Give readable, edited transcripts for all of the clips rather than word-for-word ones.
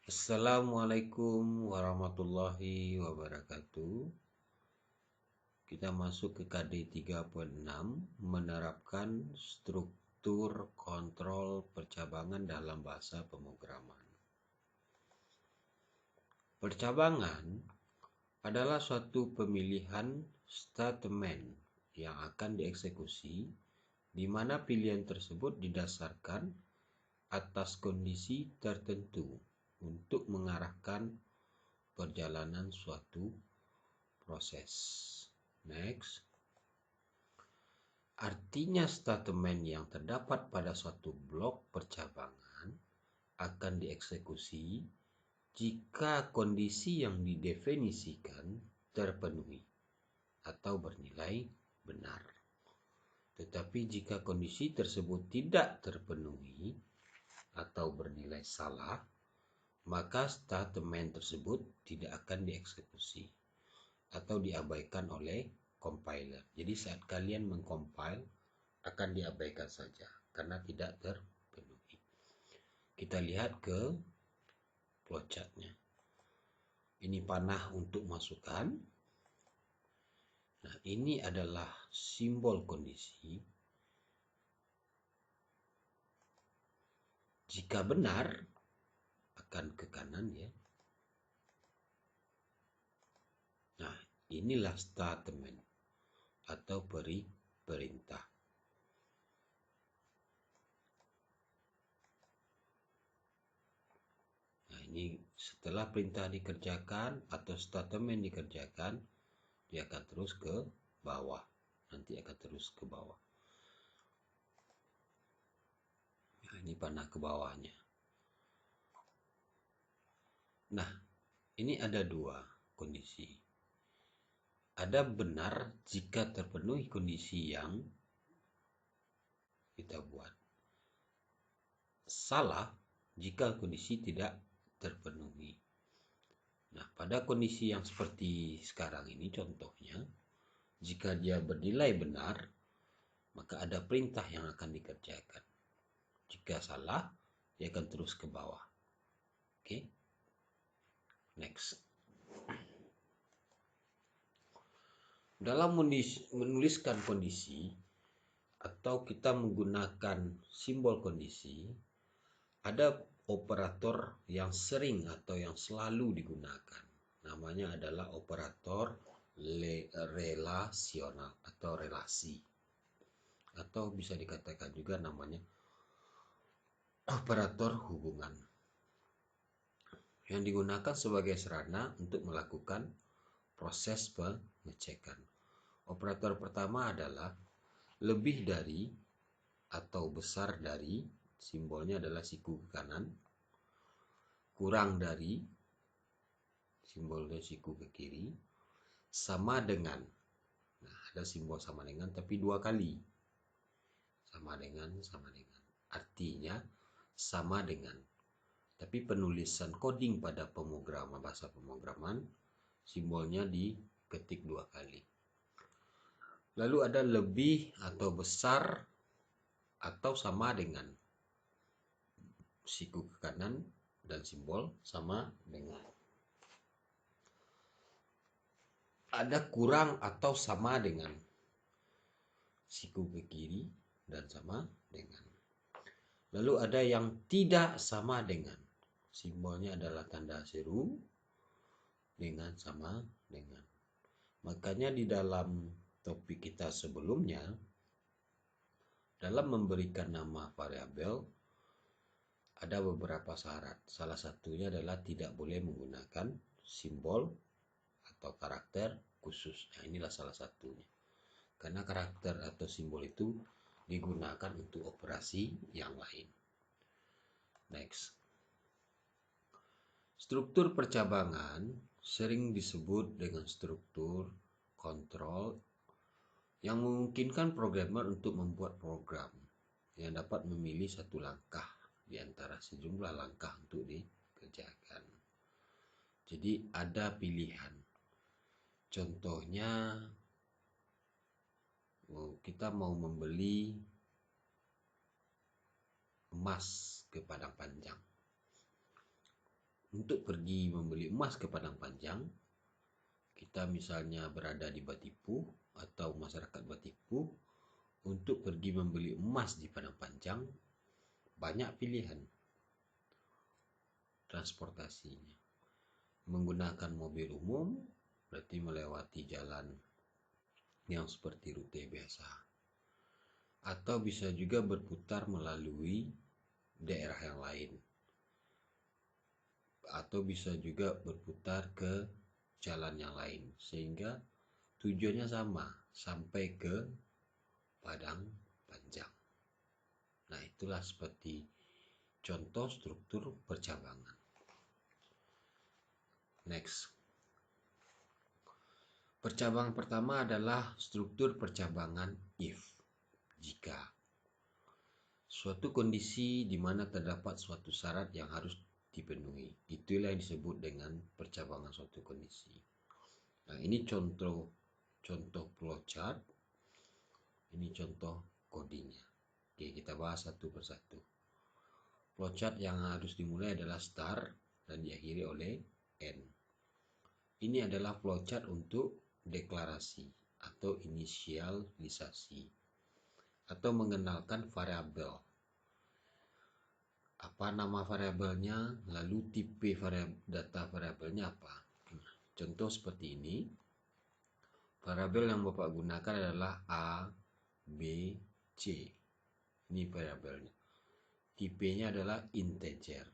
Assalamualaikum warahmatullahi wabarakatuh. Kita masuk ke KD 3.6, menerapkan struktur kontrol percabangan dalam bahasa pemrograman. Percabangan adalah suatu pemilihan statement yang akan dieksekusi, di mana pilihan tersebut didasarkan atas kondisi tertentu untuk mengarahkan perjalanan suatu proses. Next. Artinya statement yang terdapat pada suatu blok percabangan akan dieksekusi jika kondisi yang didefinisikan terpenuhi atau bernilai benar. Tetapi jika kondisi tersebut tidak terpenuhi atau bernilai salah, maka statement tersebut tidak akan dieksekusi atau diabaikan oleh compiler. Jadi saat kalian mengcompile akan diabaikan saja karena tidak terpenuhi. Kita lihat ke flowchartnya. Ini panah untuk masukkan. Nah, ini adalah simbol kondisi. Jika benar akan ke kanan ya. Nah, inilah statement atau perintah. Nah, ini setelah perintah dikerjakan atau statement dikerjakan, dia akan terus ke bawah. Nanti akan terus ke bawah. Nah, ini panah ke bawahnya. Nah, ini ada dua kondisi. Ada benar jika terpenuhi kondisi yang kita buat. Salah jika kondisi tidak terpenuhi. Nah, pada kondisi yang seperti sekarang ini contohnya, jika dia bernilai benar, maka ada perintah yang akan dikerjakan. Jika salah, dia akan terus ke bawah. Oke. Next. Dalam menuliskan kondisi atau kita menggunakan simbol kondisi, ada operator yang sering atau yang selalu digunakan. Namanya adalah operator relasional atau relasi. Atau bisa dikatakan juga namanya operator hubungan. Yang digunakan sebagai sarana untuk melakukan proses pengecekan. Operator pertama adalah lebih dari atau besar dari, simbolnya adalah siku ke kanan, kurang dari, simbolnya siku ke kiri, sama dengan. Nah, ada simbol sama dengan tapi dua kali. Sama dengan. Artinya sama dengan. Tapi penulisan coding pada pemrograman, bahasa pemrograman, simbolnya diketik dua kali. Lalu ada lebih atau besar atau sama dengan. Siku ke kanan dan simbol sama dengan. Ada kurang atau sama dengan. Siku ke kiri dan sama dengan. Lalu ada yang tidak sama dengan. Simbolnya adalah tanda seru dengan sama dengan. Makanya di dalam topik kita sebelumnya, dalam memberikan nama variabel, ada beberapa syarat. Salah satunya adalah tidak boleh menggunakan simbol atau karakter khusus. Nah, inilah salah satunya. Karena karakter atau simbol itu digunakan untuk operasi yang lain. Next. Struktur percabangan sering disebut dengan struktur kontrol yang memungkinkan programmer untuk membuat program yang dapat memilih satu langkah di antara sejumlah langkah untuk dikerjakan. Jadi ada pilihan. Contohnya, kita mau membeli emas ke Padang Panjang. untuk pergi membeli emas ke Padang Panjang, kita misalnya berada di Batipu atau masyarakat Batipu, untuk pergi membeli emas di Padang Panjang, banyak pilihan transportasinya. Menggunakan mobil umum, berarti melewati jalan yang seperti rute biasa. Atau bisa juga berputar melalui daerah yang lain. Atau bisa juga berputar ke jalan yang lain. Sehingga tujuannya sama, sampai ke Padang Panjang. Nah, itulah seperti contoh struktur percabangan. Next. Percabangan pertama adalah struktur percabangan if. Jika suatu kondisi di mana terdapat suatu syarat yang harus dipenuhi, itulah yang disebut dengan percabangan suatu kondisi. Nah, ini contoh flowchart, ini contoh codingnya. Oke, kita bahas satu persatu. Flowchart yang harus dimulai adalah start dan diakhiri oleh end. Ini adalah flowchart untuk deklarasi atau inisialisasi atau mengenalkan variabel. Apa nama variabelnya, lalu tipe data variabelnya apa. Contoh seperti ini. Variabel yang Bapak gunakan adalah A, B, C. Ini variabelnya. Tipenya adalah integer.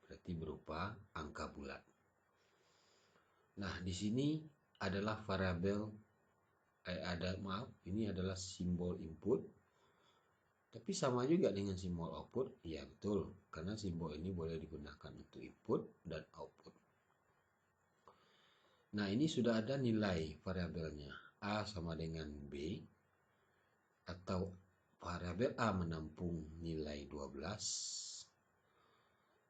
Berarti berupa angka bulat. Nah, di sini adalah variabel ini adalah simbol input. Tapi sama juga dengan simbol output. Ya, betul. Karena simbol ini boleh digunakan untuk input dan output. Nah, ini sudah ada nilai variabelnya. A sama dengan B. Atau variabel A menampung nilai 12.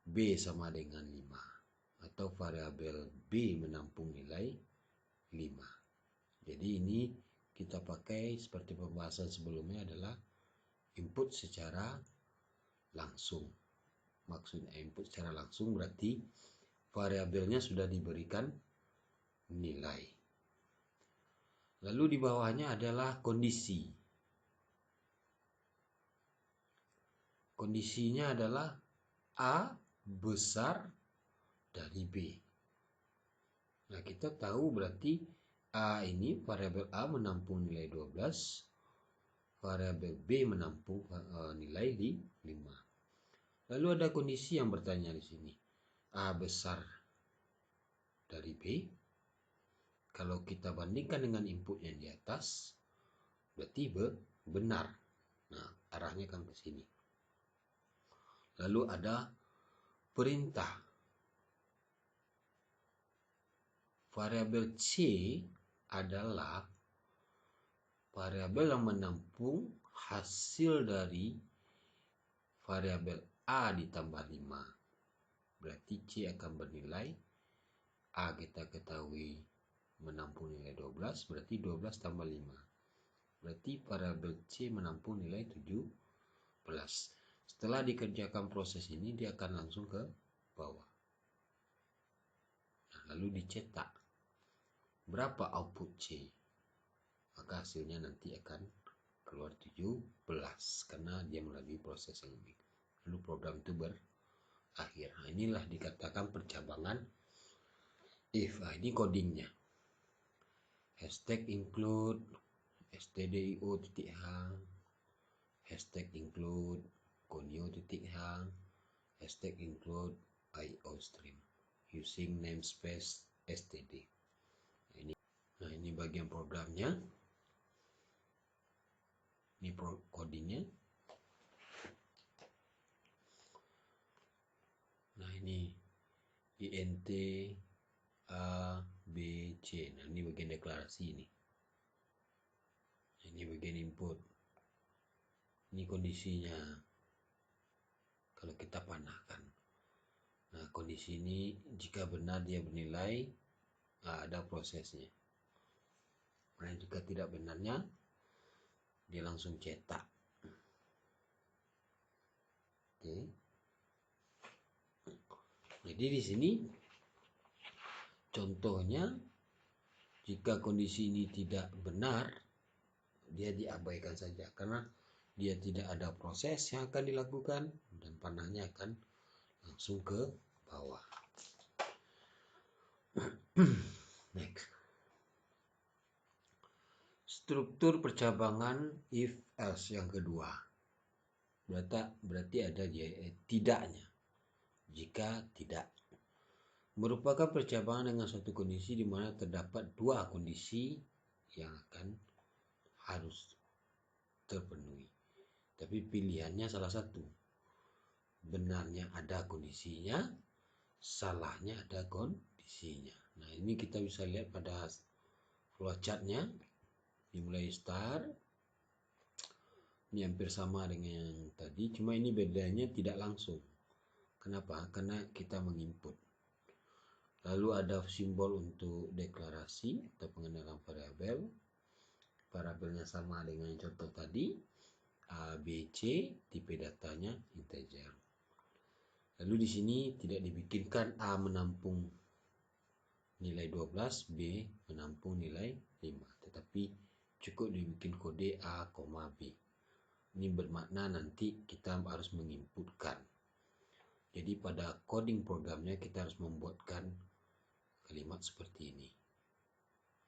B sama dengan 5. Atau variabel B menampung nilai 5. Jadi ini kita pakai seperti pembahasan sebelumnya adalah input secara langsung. Maksudnya input secara langsung berarti variabelnya sudah diberikan nilai. Lalu di bawahnya adalah kondisi. Kondisinya adalah A besar dari B. Nah, kita tahu berarti A ini variabel A menampung nilai 12, variabel B menampung nilai di 5. Lalu ada kondisi yang bertanya di sini. A besar dari B. Kalau kita bandingkan dengan input yang di atas, berarti benar. Nah, arahnya kan ke sini. Lalu ada perintah. Variabel C adalah variabel yang menampung hasil dari variabel A ditambah 5. Berarti C akan bernilai A kita ketahui menampung nilai 12, berarti 12 tambah 5. Berarti variabel C menampung nilai 17. Setelah dikerjakan proses ini, dia akan langsung ke bawah. Nah, lalu dicetak. Berapa output C? Maka hasilnya nanti akan keluar 17 karena dia melalui proses yang lebih. Lalu program itu berakhir. Nah, inilah dikatakan percabangan if. Nah, ini codingnya. Hashtag include stdio.h, hashtag include conio.h, hashtag include iostream using namespace std. Nah, ini bagian programnya. Ini codingnya. Nah, ini int a b c. Nah, ini bagian deklarasi ini. Ini bagian input. Ini kondisinya kalau kita panahkan. Nah, kondisi ini jika benar dia bernilai, ada prosesnya. Nah, jika tidak benarnya, dia langsung cetak. Oke. Nah, Jadi di sini contohnya, jika kondisi ini tidak benar, dia diabaikan saja karena dia tidak ada proses yang akan dilakukan dan panahnya akan langsung ke bawah. Next. Struktur percabangan if else yang kedua. Berarti ada tidaknya. Jika tidak. Merupakan percabangan dengan suatu kondisi di mana terdapat dua kondisi yang akan harus terpenuhi. Tapi pilihannya salah satu. Benarnya ada kondisinya, salahnya ada kondisinya. Nah, ini kita bisa lihat pada flowchartnya. Dimulai start. Ini hampir sama dengan yang tadi, cuma ini bedanya tidak langsung. Kenapa? Karena kita menginput. Lalu ada simbol untuk deklarasi atau pengenalan variabel. Variabelnya sama dengan contoh tadi. A, B, C, tipe datanya integer. Lalu di sini tidak dibikinkan A menampung nilai 12, B menampung nilai 5. Tetapi cukup dibikin kode A, B. Ini bermakna nanti kita harus menginputkan. Jadi pada coding programnya kita harus membuatkan kalimat seperti ini.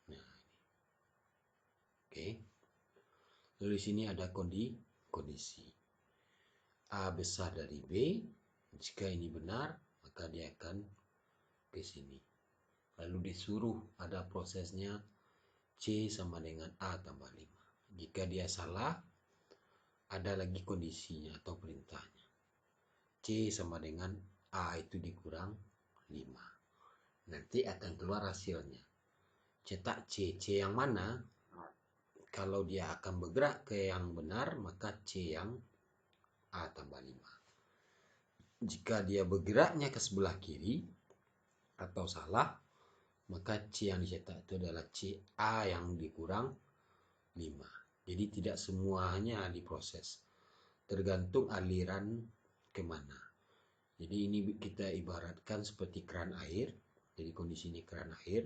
Nah, ini. Oke. Lalu di sini ada kondisi. A besar dari B. Jika ini benar, maka dia akan ke sini. Lalu disuruh ada prosesnya C sama dengan A tambah 5. Jika dia salah, ada lagi kondisinya atau perintahnya. C sama dengan A itu dikurang 5. Nanti akan keluar hasilnya. Cetak C yang mana? Kalau dia akan bergerak ke yang benar, maka C yang A tambah 5. Jika dia bergeraknya ke sebelah kiri atau salah, maka C yang dicetak itu adalah C A yang dikurang 5. Jadi tidak semuanya diproses. Tergantung aliran kemana. Jadi ini kita ibaratkan seperti keran air. Jadi kondisi ini keran air.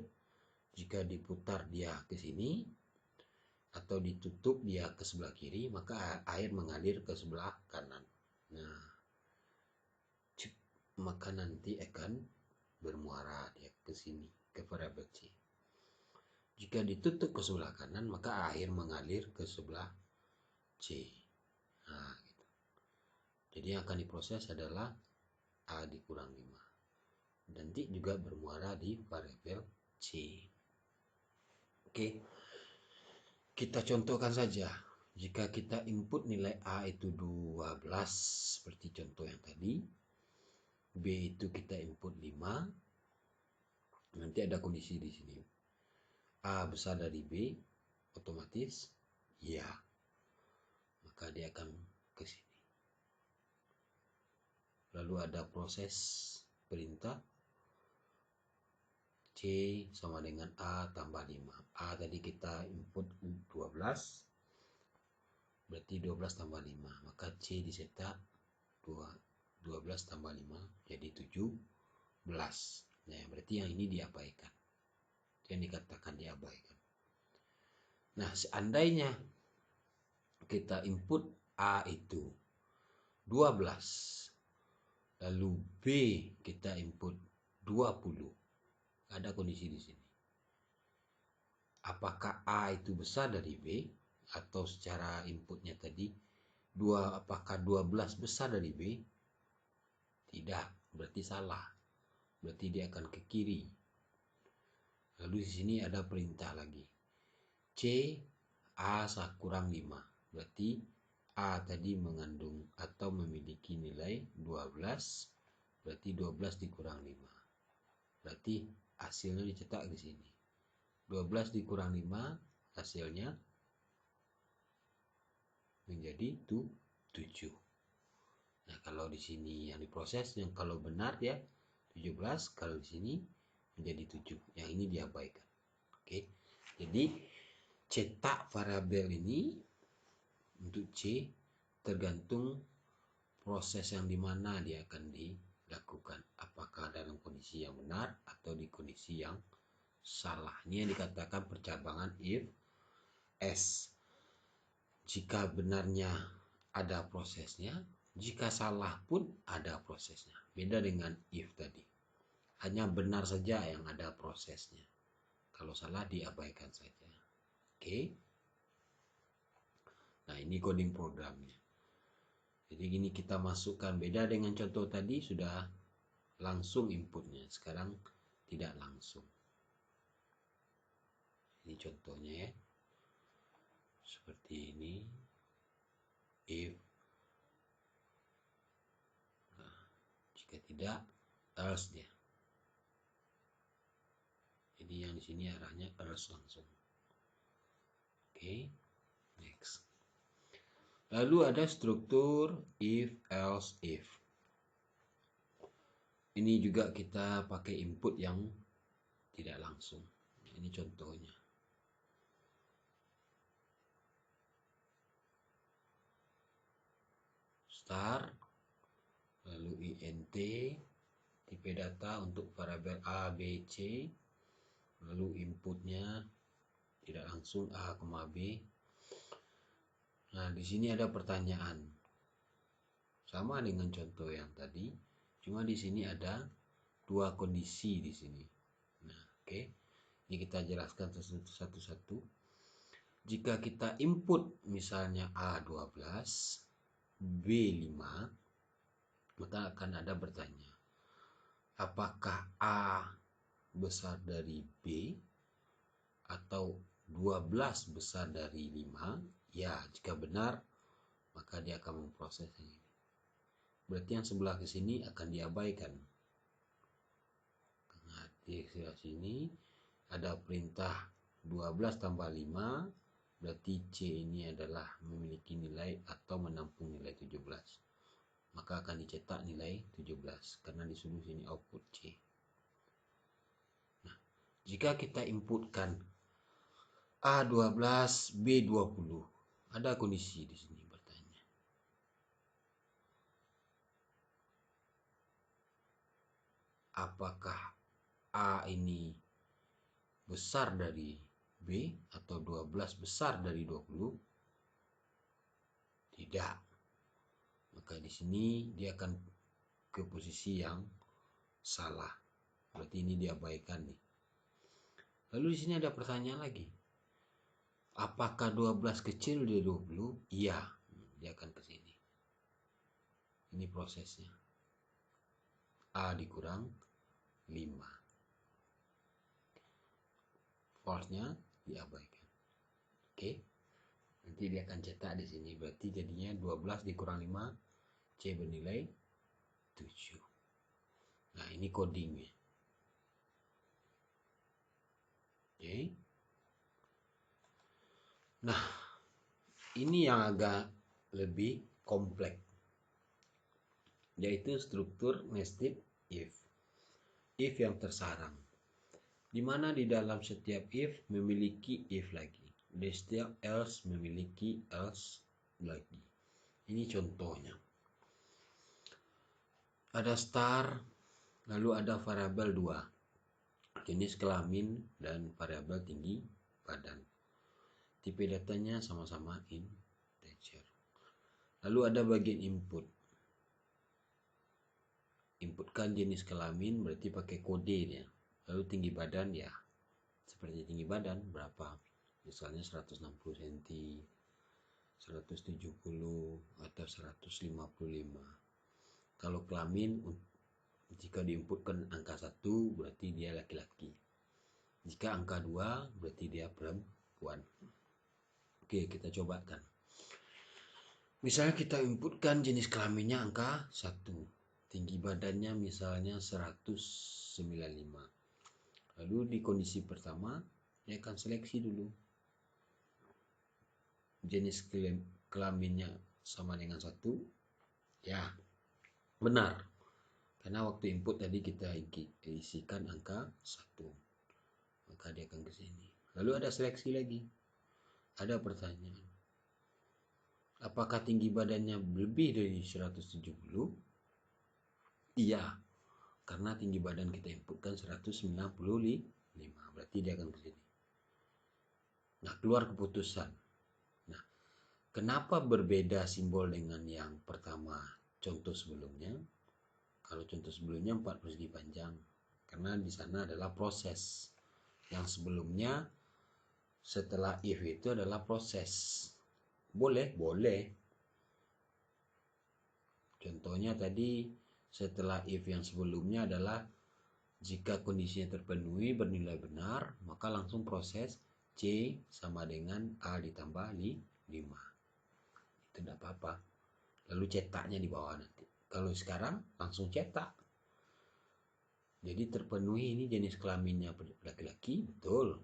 Jika diputar dia ke sini atau ditutup dia ke sebelah kiri, maka air mengalir ke sebelah kanan. Nah, maka nanti akan bermuara dia ke sini, ke variabel C. Jika ditutup ke sebelah kanan, maka air mengalir ke sebelah C. Nah, gitu. Jadi yang akan diproses adalah A dikurang 5. Nanti juga bermuara di variabel C. Oke. Kita contohkan saja. Jika kita input nilai A itu 12 seperti contoh yang tadi, B itu kita input 5. Nanti ada kondisi di sini. A besar dari B, otomatis ya. Maka dia akan ke sini. Lalu ada proses perintah C sama dengan A tambah 5. A tadi kita input 12. Berarti 12 tambah 5. Maka C dicetak 12 tambah 5 jadi 17. Nah, berarti yang ini diabaikan. Yang dikatakan diabaikan. Nah, seandainya kita input A itu 12. Lalu B kita input 20. Ada kondisi di sini. Apakah A itu besar dari B? Atau secara inputnya tadi, apakah 12 besar dari B? Tidak, berarti salah. Berarti dia akan ke kiri. Lalu di sini ada perintah lagi. C, A kurang 5. Berarti A tadi mengandung atau memiliki nilai 12. Berarti 12 dikurang 5. Berarti hasilnya dicetak di sini. 12 dikurang 5 hasilnya menjadi 7. Nah, kalau di sini yang diproses, yang kalau benar ya 17, kalau di sini menjadi 7. Yang ini diabaikan. Oke. Jadi cetak variabel ini untuk C tergantung proses yang dimana dia akan dilakukan. Apakah dalam kondisi yang benar atau di kondisi yang salah. Ini yang dikatakan percabangan if S. Jika benarnya ada prosesnya, jika salah pun ada prosesnya. Beda dengan if tadi. Hanya benar saja yang ada prosesnya. Kalau salah diabaikan saja. Oke. Nah, ini coding programnya. Jadi gini kita masukkan, beda dengan contoh tadi sudah langsung inputnya. Sekarang tidak langsung. Ini contohnya ya. Seperti ini. If. Nah, jika tidak, else dia. Jadi yang di sini arahnya else langsung. Oke. Next. Lalu ada struktur if, else, if. Ini juga kita pakai input yang tidak langsung. Ini contohnya. Start, lalu int, tipe data untuk variabel A, B, C, lalu inputnya tidak langsung A, B. Nah, di sini ada pertanyaan. Sama dengan contoh yang tadi, cuma di sini ada dua kondisi di sini. Nah, oke. Ini kita jelaskan satu-satu. Jika kita input misalnya A12, B5, maka akan ada bertanya, apakah A besar dari B atau 12 besar dari 5? Ya, jika benar, maka dia akan memproses ini. Berarti yang sebelah ke sini akan diabaikan. Nah, di sebelah sini ada perintah 12 tambah 5, berarti C ini adalah memiliki nilai atau menampung nilai 17. Maka akan dicetak nilai 17 karena disuruh sini output C. Nah, jika kita inputkan A12, B20, ada kondisi di sini bertanya. Apakah A ini besar dari B atau 12 besar dari 20? Tidak. Maka di sini dia akan ke posisi yang salah. Berarti ini diabaikan nih. Lalu di sini ada pertanyaan lagi. Apakah 12 kecil dari 20? Iya, dia akan ke sini. Ini prosesnya. A dikurang 5. False-nya diabaikan. Oke. Nanti dia akan cetak di sini. Berarti jadinya 12 dikurang 5, C bernilai 7. Nah, ini codingnya. Oke. Nah, ini yang agak lebih kompleks, yaitu struktur nested if. If yang tersarang. Di mana di dalam setiap if memiliki if lagi. Di setiap else memiliki else lagi. Ini contohnya. Ada star, lalu ada variabel 2. Jenis kelamin dan variabel tinggi badan. Tipe datanya sama-sama integer. Lalu ada bagian input. Inputkan jenis kelamin berarti pakai kode ya. Lalu tinggi badan ya. Seperti tinggi badan berapa? Misalnya 160 cm, 170 atau 155. Kalau kelamin jika diinputkan angka 1 berarti dia laki-laki. Jika angka 2 berarti dia perempuan. Oke, kita cobakan. Misalnya kita inputkan jenis kelaminnya angka 1. Tinggi badannya misalnya 195. Lalu di kondisi pertama, dia akan seleksi dulu. Jenis kelaminnya sama dengan 1. Ya, benar. Karena waktu input tadi kita isikan angka 1. Maka dia akan ke sini. Lalu ada seleksi lagi. Ada pertanyaan. Apakah tinggi badannya lebih dari 170? Iya. karena tinggi badan kita inputkan 195, berarti dia akan ke sini. Nah, keluar keputusan. Nah, kenapa berbeda simbol dengan yang pertama contoh sebelumnya? Kalau contoh sebelumnya 4 persegi panjang, karena di sana adalah proses. Yang sebelumnya setelah if itu adalah proses. Boleh. Contohnya tadi setelah if yang sebelumnya adalah jika kondisinya terpenuhi bernilai benar, maka langsung proses C sama dengan A ditambah 5. Itu tidak apa-apa. Lalu cetaknya di bawah nanti. Kalau sekarang langsung cetak. Jadi terpenuhi ini jenis kelaminnya laki-laki, betul.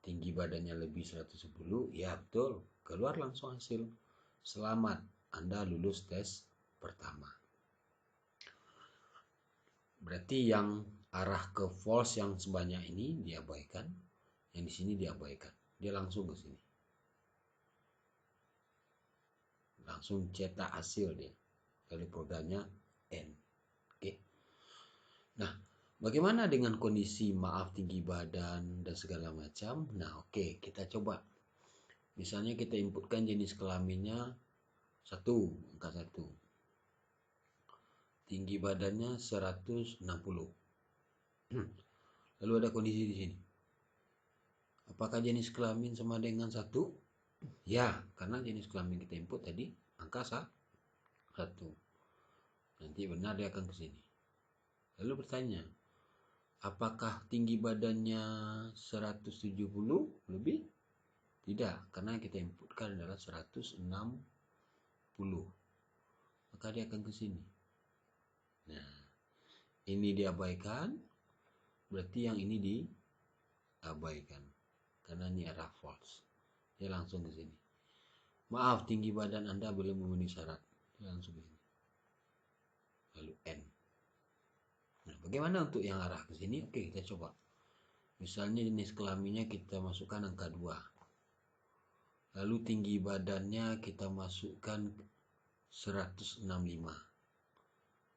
Tinggi badannya lebih 110, ya betul. Keluar langsung hasil. Selamat, Anda lulus tes pertama. Berarti yang arah ke false yang sebanyak ini diabaikan, yang di sini diabaikan. Dia langsung ke sini. Langsung cetak hasil dia. Lalu programnya N. Oke. Nah, bagaimana dengan kondisi maaf tinggi badan dan segala macam? Nah, oke, kita coba. Misalnya kita inputkan jenis kelaminnya 1, angka 1. Tinggi badannya 160. Lalu ada kondisi di sini. Apakah jenis kelamin sama dengan 1? Ya, karena jenis kelamin kita input tadi angka 1. Nanti benar dia akan ke sini. Lalu bertanya, apakah tinggi badannya 170 lebih? Tidak, karena kita inputkan adalah 160. Maka dia akan ke sini. Nah, ini diabaikan, berarti yang ini diabaikan. Karena ini arah false. Dia langsung ke sini. Maaf, tinggi badan Anda belum memenuhi syarat. Dia langsung ke sini. Lalu N. Nah, bagaimana untuk yang arah ke sini? Oke, kita coba. Misalnya jenis kelaminnya kita masukkan angka 2. Lalu tinggi badannya kita masukkan 165.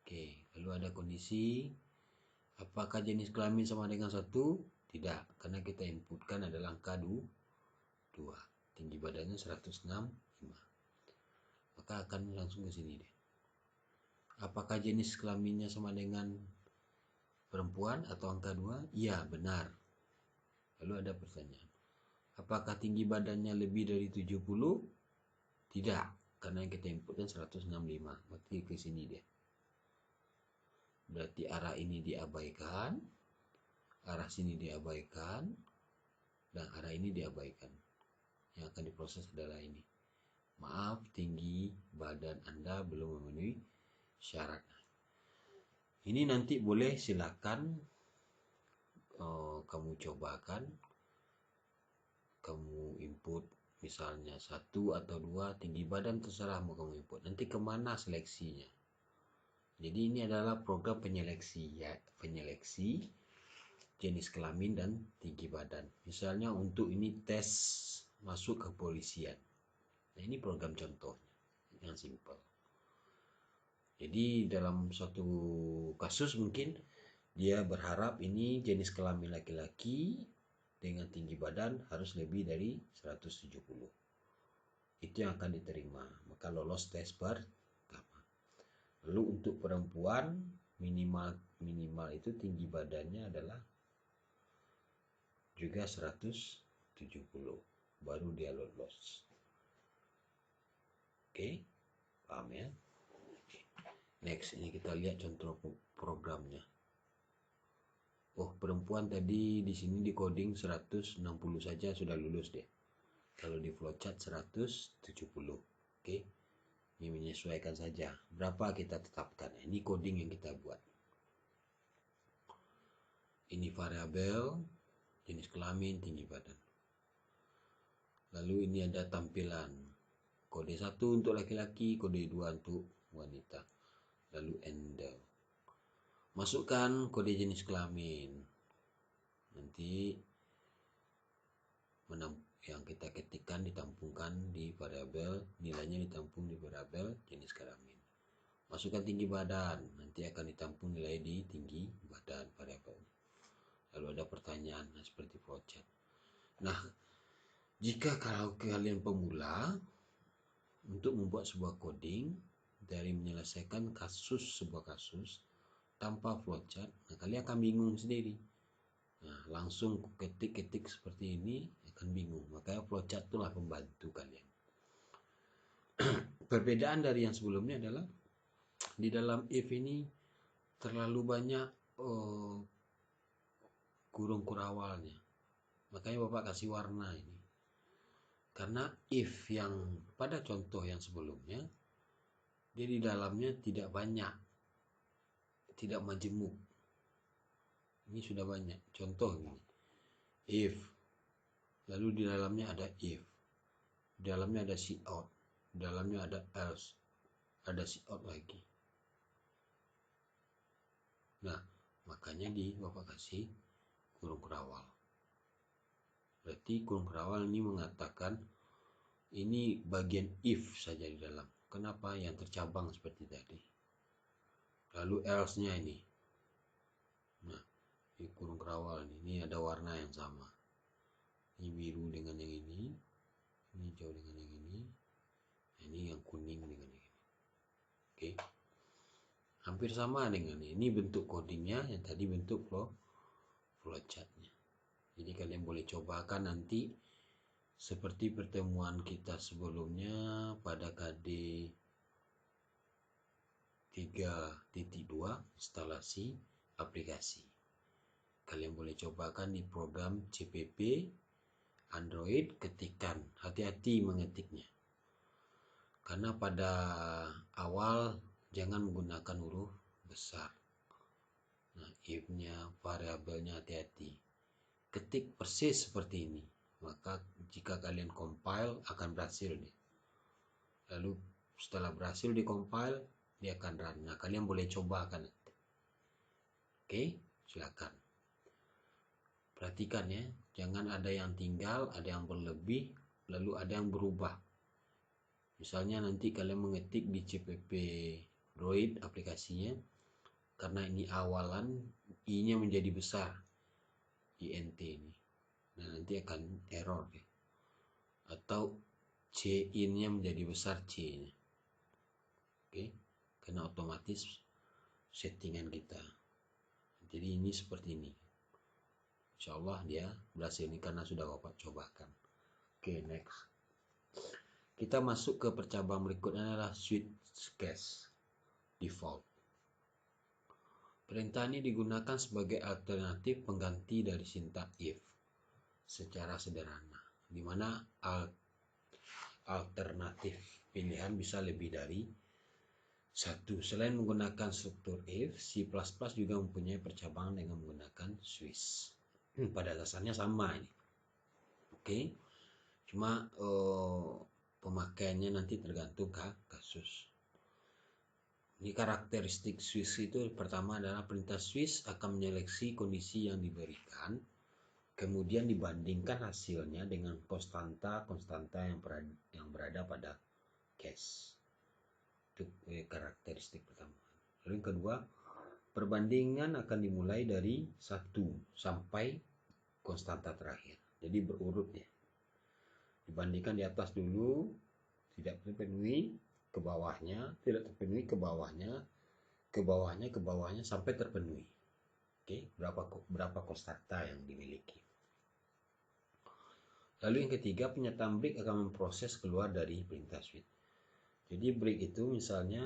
Oke, lalu ada kondisi. Apakah jenis kelamin sama dengan 1? Tidak, karena kita inputkan adalah angka 2. Tinggi badannya 165. Maka akan langsung ke sini deh. Apakah jenis kelaminnya sama dengan perempuan atau angka 2? Iya, benar. Lalu ada pertanyaan. Apakah tinggi badannya lebih dari 70? Tidak, karena yang kita inputkan 165. Berarti ke sini dia. Berarti arah ini diabaikan, arah sini diabaikan, dan arah ini diabaikan. Yang akan diproses adalah ini. Maaf, tinggi badan Anda belum memenuhi syarat. Ini nanti boleh silakan kamu cobakan, kamu input misalnya 1 atau 2, tinggi badan terserah mau kamu input. Nanti kemana seleksinya? Jadi ini adalah program penyeleksi ya, penyeleksi jenis kelamin dan tinggi badan. Misalnya untuk ini tes masuk ke kepolisian. Nah, ini program contohnya yang simpel. Jadi dalam suatu kasus mungkin dia berharap ini jenis kelamin laki-laki dengan tinggi badan harus lebih dari 170. Itu yang akan diterima. Maka lolos tes pertama. Lalu untuk perempuan minimal itu tinggi badannya adalah juga 170. Baru dia lolos. Oke, paham ya? Next, ini kita lihat contoh programnya. Oh, perempuan tadi di sini di coding 160 saja sudah lulus deh. Kalau di flowchart 170. Oke. Ini menyesuaikan saja. Berapa kita tetapkan? Ini coding yang kita buat. Ini variabel, jenis kelamin, tinggi badan. Lalu ini ada tampilan. Kode 1 untuk laki-laki, kode 2 untuk wanita. Lalu enter. Masukkan kode jenis kelamin. Nanti yang kita ketikkan ditampungkan di variabel, nilainya ditampung di variabel jenis kelamin. Masukkan tinggi badan, nanti akan ditampung nilai di tinggi badan variabelnya. Lalu ada pertanyaan seperti flowchart. Nah, jika kalau kalian pemula untuk membuat sebuah coding dari menyelesaikan sebuah kasus tanpa flowchart, nah kalian akan bingung sendiri. Nah, langsung ketik-ketik seperti ini akan bingung. Makanya flowchart itulah pembantu kalian. Perbedaan dari yang sebelumnya adalah di dalam if ini terlalu banyak kurung kurawalnya. Makanya Bapak kasih warna ini. Karena if yang pada contoh yang sebelumnya, dia di dalamnya tidak banyak, tidak majemuk. Ini sudah banyak. Contoh ini, if, lalu di dalamnya ada if, di dalamnya ada cout, di dalamnya ada else, ada cout lagi. Nah, makanya Bapak kasih kurung kurawal. Berarti kurung kurawal ini mengatakan ini bagian if saja di dalam. Kenapa? Yang tercabang seperti tadi. Lalu else-nya ini. Nah, ini kurung kurawal ini ada warna yang sama. Ini biru dengan yang ini hijau dengan yang ini, ini yang kuning dengan yang ini. Oke. Hampir sama dengan ini bentuk codingnya, yang tadi bentuk flowchartnya. Jadi kalian boleh cobakan nanti seperti pertemuan kita sebelumnya pada KD 3.2 instalasi aplikasi. Kalian boleh cobakan di program CPP Android, ketikkan, hati-hati mengetiknya. Karena pada awal jangan menggunakan huruf besar. Nah, if-nya, variabelnya hati-hati. Ketik persis seperti ini, maka jika kalian compile akan berhasil dia. Lalu setelah berhasil di compile, dia akan run. Nah, kalian boleh cobakan. Oke, silakan. Perhatikan ya, jangan ada yang tinggal, ada yang berlebih, lalu ada yang berubah. Misalnya nanti kalian mengetik di CPP Android aplikasinya, karena ini awalan, I-nya menjadi besar, INT ini. Nah, nanti akan error ya. Atau C-in-nya menjadi besar C-nya. Oke, karena otomatis settingan kita. Jadi ini seperti ini. Insya Allah dia berhasil ini karena sudah Bapak cobakan. Oke, next. Kita masuk ke percabang berikutnya adalah switch case default. Perintah ini digunakan sebagai alternatif pengganti dari sintaks if secara sederhana, di mana alternatif pilihan bisa lebih dari satu. Selain menggunakan struktur if, C++ juga mempunyai percabangan dengan menggunakan switch. Pada dasarnya sama ini. Oke. Cuma pemakaiannya nanti tergantung kasus. Ini karakteristik switch itu pertama adalah perintah switch akan menyeleksi kondisi yang diberikan, kemudian dibandingkan hasilnya dengan konstanta yang berada pada case. Itu karakteristik pertama. Lalu yang kedua, perbandingan akan dimulai dari 1 sampai konstanta terakhir. Jadi berurut ya. Dibandingkan di atas dulu, tidak terpenuhi, ke bawahnya, tidak terpenuhi, ke bawahnya, ke bawahnya, ke bawahnya sampai terpenuhi. Oke, berapa konstanta yang dimiliki. Lalu yang ketiga, penyataan break akan memproses keluar dari perintah switch. Jadi break itu misalnya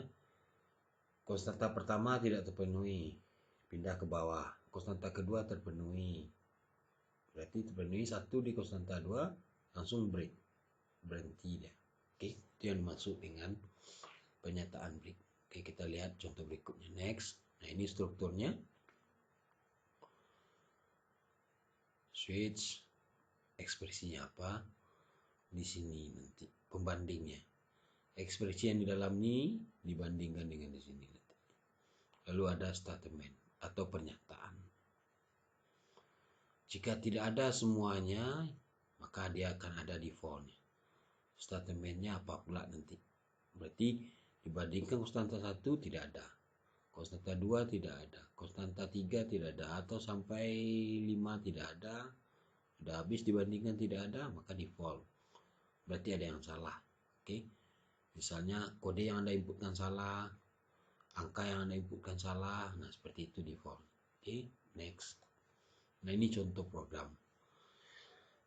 konstanta pertama tidak terpenuhi, pindah ke bawah. Konstanta kedua terpenuhi, berarti terpenuhi 1 di konstanta 2, langsung break, berhenti dia. Oke, itu yang dimaksud dengan penyataan break. Oke, kita lihat contoh berikutnya. Next. Nah, ini strukturnya. Switch, ekspresinya apa? Di sini nanti pembandingnya. Ekspresi yang di dalam ini dibandingkan dengan di sini nanti. Lalu ada statement atau pernyataan. Jika tidak ada semuanya, maka dia akan ada defaultnya. Statementnya apa pula nanti? Berarti Dibandingkan konstanta 1 tidak ada, konstanta 2 tidak ada, konstanta 3 tidak ada, atau sampai 5 tidak ada. Sudah habis dibandingkan tidak ada, maka default. Berarti ada yang salah. Oke. Misalnya kode yang Anda inputkan salah, angka yang Anda inputkan salah. Nah, seperti itu default. Oke, next. Nah, ini contoh program.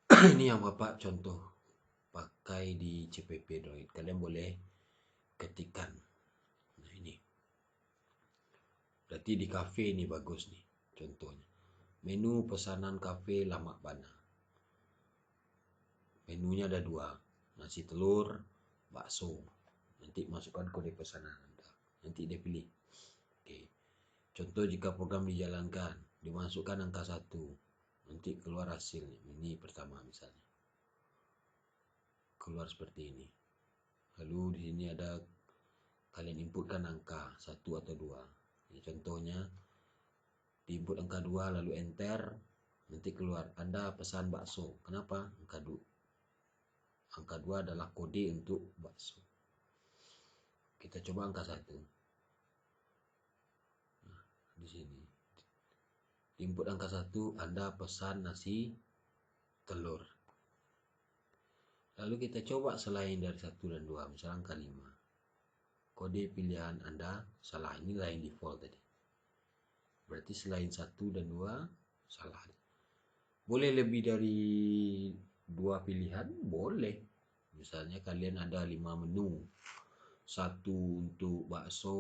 Ini yang Bapak contoh pakai di CPP Droid. Kalian boleh ketikkan. Nah, ini. Berarti di cafe ini bagus nih contohnya. Menu pesanan cafe Lamak Bana. Menunya ada 2, nasi telur, bakso. Nanti masukkan kode pesanan Anda. Nanti dia pilih. Oke. Contoh jika program dijalankan, dimasukkan angka 1. Nanti keluar hasilnya. Ini pertama misalnya. Keluar seperti ini. Lalu di sini ada kalian inputkan angka 1 atau 2. Ini contohnya diinput angka 2 lalu enter, nanti keluar Anda pesan bakso. Kenapa? Angka 2 adalah kode untuk bakso. Kita coba angka 1. Nah, di sini input angka 1, Anda pesan nasi telur. Lalu kita coba selain dari 1 dan 2, misalnya angka 5. Kode pilihan Anda salah, ini lain default tadi. Berarti selain 1 dan 2 salah. Boleh lebih dari 2 pilihan? Boleh. Misalnya kalian ada 5 menu. 1 untuk bakso,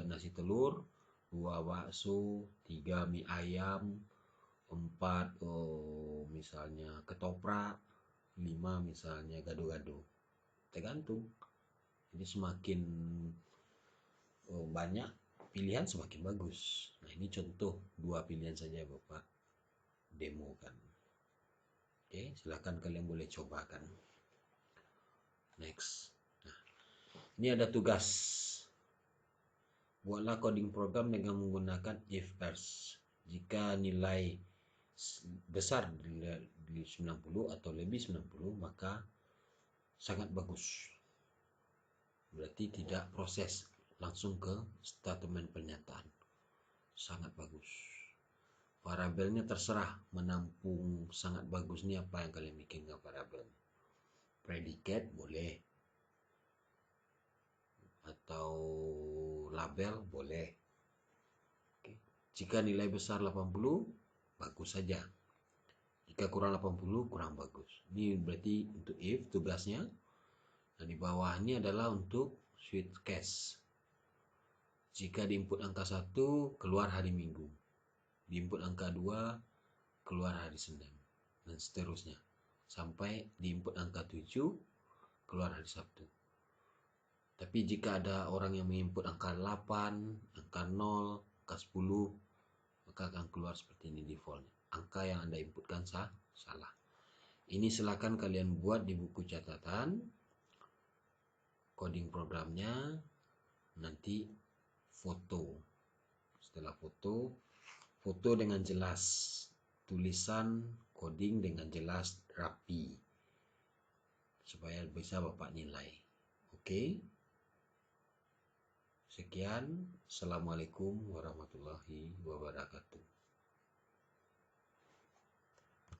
nasi telur, 2 bakso, 3 mie ayam, 4 misalnya ketoprak, 5 misalnya gado-gado. Tergantung. Jadi semakin banyak pilihan semakin bagus. Nah, ini contoh 2 pilihan saja Bapak demo kan. Oke, silakan kalian boleh cobakan. Next. Nah, ini ada tugas. Buatlah coding program dengan menggunakan if else. Jika nilai besar dari 90 atau lebih 90, maka sangat bagus. Berarti tidak proses, langsung ke statement pernyataan. Sangat bagus. Variabelnya terserah menampung sangat bagus ini apa yang kalian bikin ke variabel. Predikat boleh, atau label boleh. Oke. Jika nilai besar 80, bagus saja. Jika kurang 80, kurang bagus. Ini berarti untuk if tugasnya. Nah, di bawah ini adalah untuk switch case. Jika diinput angka 1, keluar hari Minggu. Diinput angka 2, keluar hari Senin. Dan seterusnya. Sampai diinput angka 7, keluar hari Sabtu. Tapi jika ada orang yang menginput angka 8, angka 0, angka 10, maka akan keluar seperti ini default. Angka yang Anda inputkan salah. Ini silakan kalian buat di buku catatan. Coding programnya, nanti foto. Setelah foto dengan jelas. Tulisan coding dengan jelas, rapi. Supaya bisa Bapak nilai. Oke. Sekian. Assalamualaikum warahmatullahi wabarakatuh.